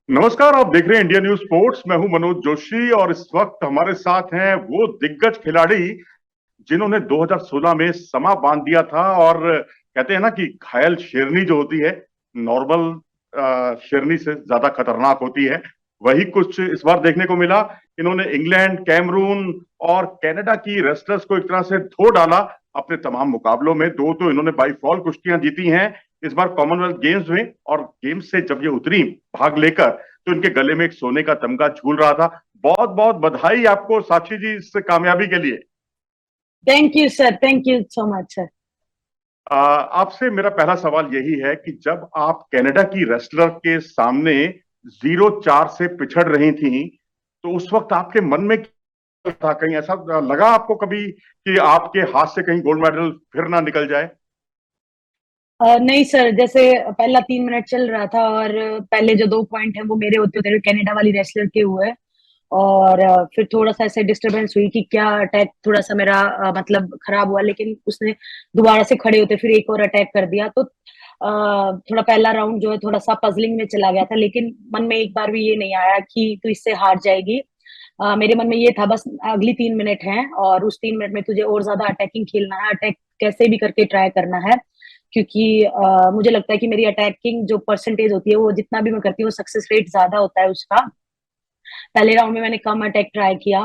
नमस्कार। आप देख रहे हैं इंडिया न्यूज स्पोर्ट्स। मैं हूं मनोज जोशी और इस वक्त हमारे साथ हैं वो दिग्गज खिलाड़ी जिन्होंने 2016 में समा बांध दिया था। और कहते हैं ना कि घायल शेरनी जो होती है, नॉर्मल शेरनी से ज्यादा खतरनाक होती है। वही कुछ इस बार देखने को मिला। इन्होंने इंग्लैंड, कैमरून और कनाडा की रेसलर्स को एक तरह से धो डाला अपने तमाम मुकाबलों में। दो तो इन्होंने बाई फॉल कुश्तियां जीती हैं इस बार कॉमनवेल्थ गेम्स में। और गेम्स से जब ये उतरी भाग लेकर, तो इनके गले में एक सोने का तमगा झूल रहा था। बहुत बहुत बधाई आपको साक्षी जी इस कामयाबी के लिए। Thank you sir, thank you so much sir. आपसे मेरा पहला सवाल यही है कि जब आप कनाडा की रेसलर के सामने 0-4 से पिछड़ रही थी, तो उस वक्त आपके मन में क्या था? कहीं ऐसा लगा आपको कभी कि आपके हाथ से कहीं गोल्ड मेडल फिर ना निकल जाए? नहीं सर, जैसे पहला 3 मिनट चल रहा था और पहले जो 2 पॉइंट है वो मेरे होते होते कनाडा वाली रेसलर के हुए। और फिर थोड़ा सा ऐसे डिस्टरबेंस हुई कि क्या अटैक थोड़ा सा मेरा मतलब खराब हुआ, लेकिन उसने दोबारा से खड़े होते फिर एक और अटैक कर दिया। तो थोड़ा पहला राउंड जो है थोड़ा सा पजलिंग में चला गया था, लेकिन मन में एक बार भी ये नहीं आया कि तू इससे हार जाएगी। मेरे मन में ये था बस अगली 3 मिनट हैं और उस 3 मिनट में तुझे और ज्यादा अटैकिंग खेलना है, अटैक कैसे भी करके ट्राई करना है। क्योंकि मुझे लगता है कि मेरी अटैकिंग जो परसेंटेज होती है वो जितना भी मैं करती हूँ सक्सेस रेट ज्यादा होता है उसका। पहले राउंड में मैंने कम अटैक ट्राई किया,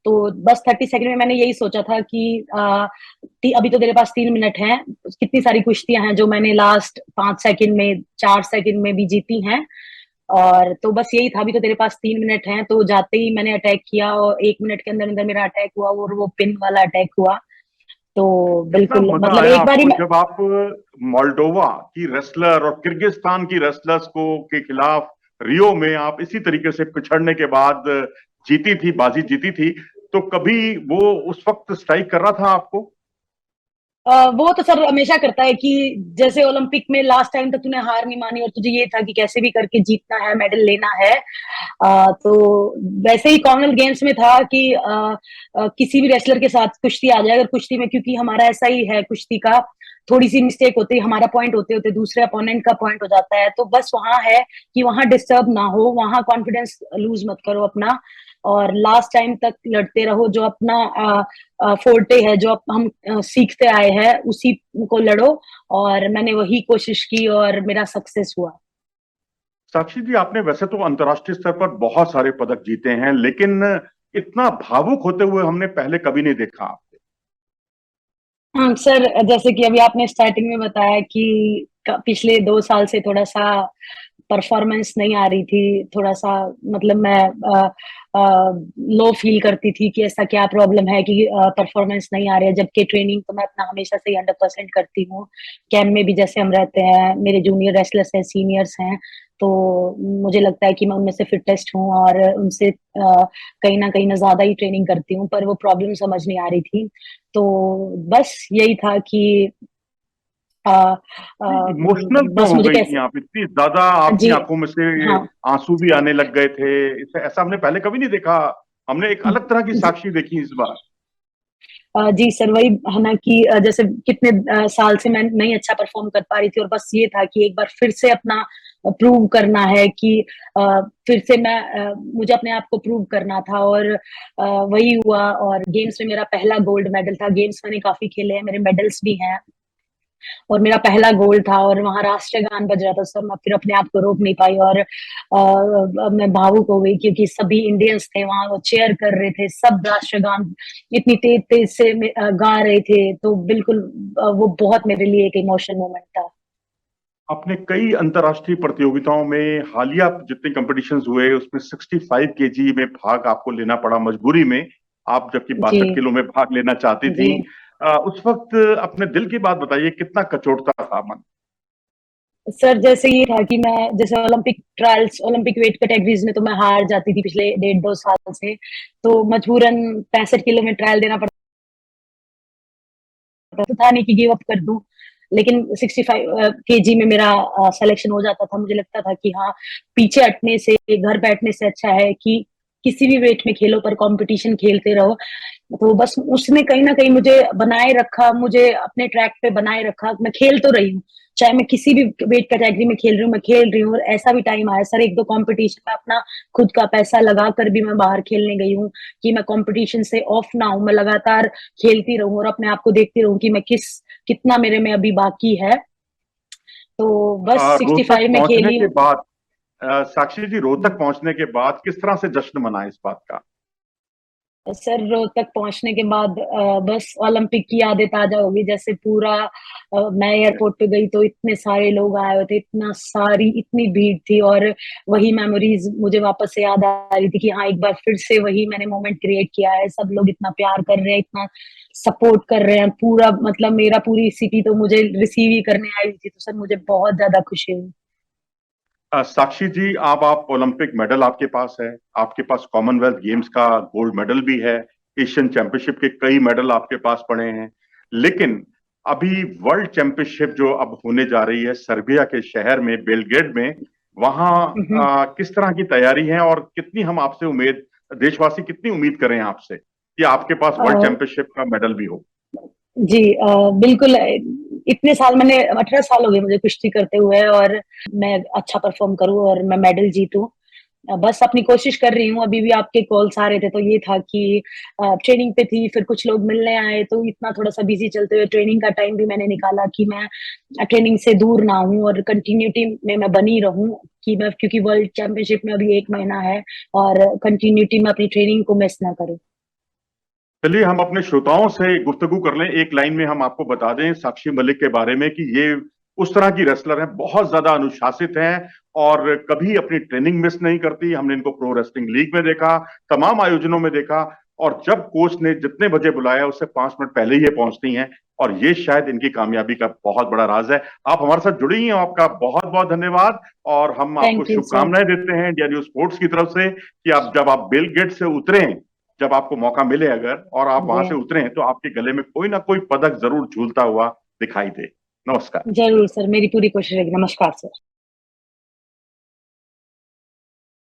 तो बस 30 सेकंड में मैंने यही सोचा था कि अभी तो तेरे पास 3 मिनट हैं। कितनी सारी कुश्तियां हैं जो मैंने लास्ट 5 सेकंड में, 4 सेकंड में भी जीती हैं। और तो बस यही था, अभी तो तेरे पास 3 मिनट हैं। तो जाते ही मैंने अटैक किया और 1 मिनट के अंदर अंदर मेरा अटैक हुआ और वो पिन वाला अटैक हुआ। तो कितना बिल्कुल मजा मतलब आया एक बार ही आपको जब आप मोल्डोवा की रेसलर और किर्गिस्तान की रेसलर्स को के खिलाफ रियो में आप इसी तरीके से पिछड़ने के बाद जीती थी, बाजी जीती थी? तो कभी वो उस वक्त स्ट्राइक कर रहा था आपको? वो तो सर हमेशा करता है कि जैसे ओलंपिक में लास्ट टाइम तक तूने हार नहीं मानी और तुझे ये था कि कैसे भी करके जीतना है, मेडल लेना है। तो वैसे ही कॉमनवेल्थ गेम्स में था कि किसी भी रेसलर के साथ कुश्ती आ जाए, अगर कुश्ती में, क्योंकि हमारा ऐसा ही है कुश्ती का, थोड़ी सी मिस्टेक होती है, हमारा पॉइंट होते होते दूसरे अपोनेंट का पॉइंट हो जाता है। तो बस वहां है कि वहां डिस्टर्ब ना हो, वहां कॉन्फिडेंस लूज मत करो अपना, और लास्ट टाइम तक लड़ते रहो। जो अपना फोर्टे है, जो हम सीखते आए हैं उसी को लड़ो। और मैंने वही कोशिश की और मेरा सक्सेस हुआ। साक्षी जी, आपने वैसे तो अंतर्राष्ट्रीय स्तर पर बहुत सारे पदक जीते हैं, लेकिन इतना भावुक होते हुए हमने पहले कभी नहीं देखा आपसे। हाँ सर, जैसे कि अभी आपने स्टार्टिंग में बताया कि पिछले 2 साल से थोड़ा सा परफॉर्मेंस नहीं आ रही थी, थोड़ा सा मतलब मैं लो फील करती थी कि ऐसा क्या प्रॉब्लम है कि परफॉर्मेंस नहीं आ रही है, जबकि ट्रेनिंग तो मैं अपना हमेशा से 100% करती हूँ। कैंप में भी जैसे हम रहते हैं, मेरे जूनियर रेसलर्स हैं, सीनियर्स हैं, तो मुझे लगता है कि मैं उनमें से फिटेस्ट हूँ और उनसे कहीं ना कहीं मैं ज्यादा ही ट्रेनिंग करती हूँ, पर वो प्रॉब्लम समझ नहीं आ रही थी। तो बस यही था कि आ, इमोशनल क्यों बस हो मुझे गई थी कैसे। आप? इतनी ज्यादा आपकी जी आंखों में से हाँ। आंसू भी आने लग गए थे। ऐसा हमने पहले कभी नहीं देखा। हमने एक अलग तरह की जी, साक्षी देखी इस बार। जी सर, वही है ना कि जैसे कितने साल से मैं नहीं अच्छा परफॉर्म कर पा रही थी, और बस ये था कि एक बार फिर से अपना प्रूव करना है कि फिर से मैं मुझे अपने आप को प्रूव करना था। और वही हुआ, और गेम्स में मेरा पहला गोल्ड मेडल था। गेम्स मैंने काफी खेले हैं, मेरे मेडल्स भी हैं, और मेरा पहला गोल था और वहां राष्ट्रीय गान बज रहा था सर। मैं फिर अपने आप को रोक नहीं पाई और मैं भावुक हो गई, क्योंकि सभी इंडियंस थे वहां, वो चेयर कर रहे थे, सब राष्ट्रीय गान इतनी तेज तेज से गा रहे थे। तो बिल्कुल वो बहुत मेरे लिए एक इमोशनल मोमेंट था। आपने कई अंतर्राष्ट्रीय प्रतियोगिताओं में, हालिया जितने कंपटीशंस हुए उसमें 65 केजी में भाग आपको लेना पड़ा मजबूरी में। आप जबकि जी 62 किलो में भाग लेना चाहती जी थी। उस वक्त अपने दिल की बात बताइए, कितना कचोटता था मन? सर, जैसे ये था कि मैं जैसे Olympic trials, Olympic weight categories में तो मैं हार जाती थी पिछले 1.5-2 साल से। तो मजबूरन 65 किलो में ट्रायल देना पड़ता तो था नहीं कि गिव अप कर दूं। लेकिन 65 केजी में मेरा सिलेक्शन हो जाता था। मुझे लगता था कि हाँ, पीछे हटने से, घर बैठने से अच्छा है कि किसी भी वेट में खेलो पर कंपटीशन खेलते रहो। तो बस उसने कहीं ना कहीं मुझे बनाए रखा, मुझे अपने ट्रैक पे बनाए रखा। मैं खेल तो रही हूँ, चाहे मैं किसी भी वेट कैटेगरी में खेल रही हूँ, मैं खेल रही हूँ। और ऐसा भी टाइम आया सर, 1-2 कॉम्पिटिशन में अपना खुद का पैसा लगा कर भी मैं बाहर खेलने गई हूँ कि मैं कॉम्पिटिशन से ऑफ ना हूँ, मैं लगातार खेलती रहूँ और अपने आप को देखती रहूँ कि मैं कितना मेरे में अभी बाकी है। तो बस रोहतक 65 में पहुंचने खेली के हूँ। बाद साक्षी जी, रोहतक पहुंचने के बाद किस तरह से जश्न मनाएं इस बात का? सर रोहतक पहुंचने के बाद बस ओलंपिक की यादें ताजा होगी। जैसे पूरा मैं एयरपोर्ट पे गई तो इतने सारे लोग आए हुए थे, इतनी भीड़ थी, और वही मेमोरीज मुझे वापस से याद आ रही थी कि हाँ, एक बार फिर से वही मैंने मोमेंट क्रिएट किया है। सब लोग इतना प्यार कर रहे हैं, इतना सपोर्ट कर रहे हैं। पूरा मतलब मेरा पूरी सिटी तो मुझे रिसीव ही करने आई थी। तो सर मुझे बहुत ज्यादा खुशी हुई। साक्षी जी, अब आप ओलंपिक मेडल आपके पास है, आपके पास कॉमनवेल्थ गेम्स का गोल्ड मेडल भी है, एशियन चैंपियनशिप के कई मेडल आपके पास पड़े हैं। लेकिन अभी वर्ल्ड चैंपियनशिप जो अब होने जा रही है सर्बिया के शहर में, बेलग्रेड में, वहां हम्म। किस तरह की तैयारी है और कितनी हम आपसे उम्मीद, देशवासी कितनी उम्मीद करें आपसे कि आपके पास वर्ल्ड चैंपियनशिप का मेडल भी हो? जी बिल्कुल। इतने साल, मैंने 18 साल हो गए मुझे कुश्ती करते हुए, और मैं अच्छा परफॉर्म करूं और मैं मेडल जीतूं। बस अपनी कोशिश कर रही हूँ। अभी भी आपके कॉल्स आ रहे थे तो ये था कि ट्रेनिंग पे थी, फिर कुछ लोग मिलने आए तो इतना थोड़ा सा बिजी चलते हुए ट्रेनिंग का टाइम भी मैंने निकाला कि मैं ट्रेनिंग से दूर ना हूँ और कंटिन्यूटी में मैं बनी रहूं। कि मैं, क्योंकि वर्ल्ड चैंपियनशिप में अभी 1 महीना है, और कंटिन्यूटी में अपनी ट्रेनिंग को मिस ना करूं। चलिए, हम अपने श्रोताओं से गुफ्तगू कर लें। एक लाइन में हम आपको बता दें साक्षी मलिक के बारे में कि ये उस तरह की रेसलर है, बहुत ज्यादा अनुशासित हैं और कभी अपनी ट्रेनिंग मिस नहीं करती। हमने इनको प्रो रेसलिंग लीग में देखा, तमाम आयोजनों में देखा, और जब कोच ने जितने बजे बुलाया उससे 5 मिनट पहले ही ये पहुंचती हैं। और ये शायद इनकी कामयाबी का बहुत बड़ा राज है। आप हमारे साथ जुड़ी हैं, आपका बहुत बहुत धन्यवाद। और हम आपको थैंक यू सर। शुभकामनाएं देते हैं इंडिया न्यूज स्पोर्ट्स की तरफ से कि आप जब आप बिल गेट से उतरें, जब आपको मौका मिले अगर, और आप वहां जी से उतरें, तो आपके गले में कोई ना कोई पदक जरूर झूलता हुआ दिखाई दे। नमस्कार। जरूर सर, मेरी पूरी कोशिश रहेगी। नमस्कार सर।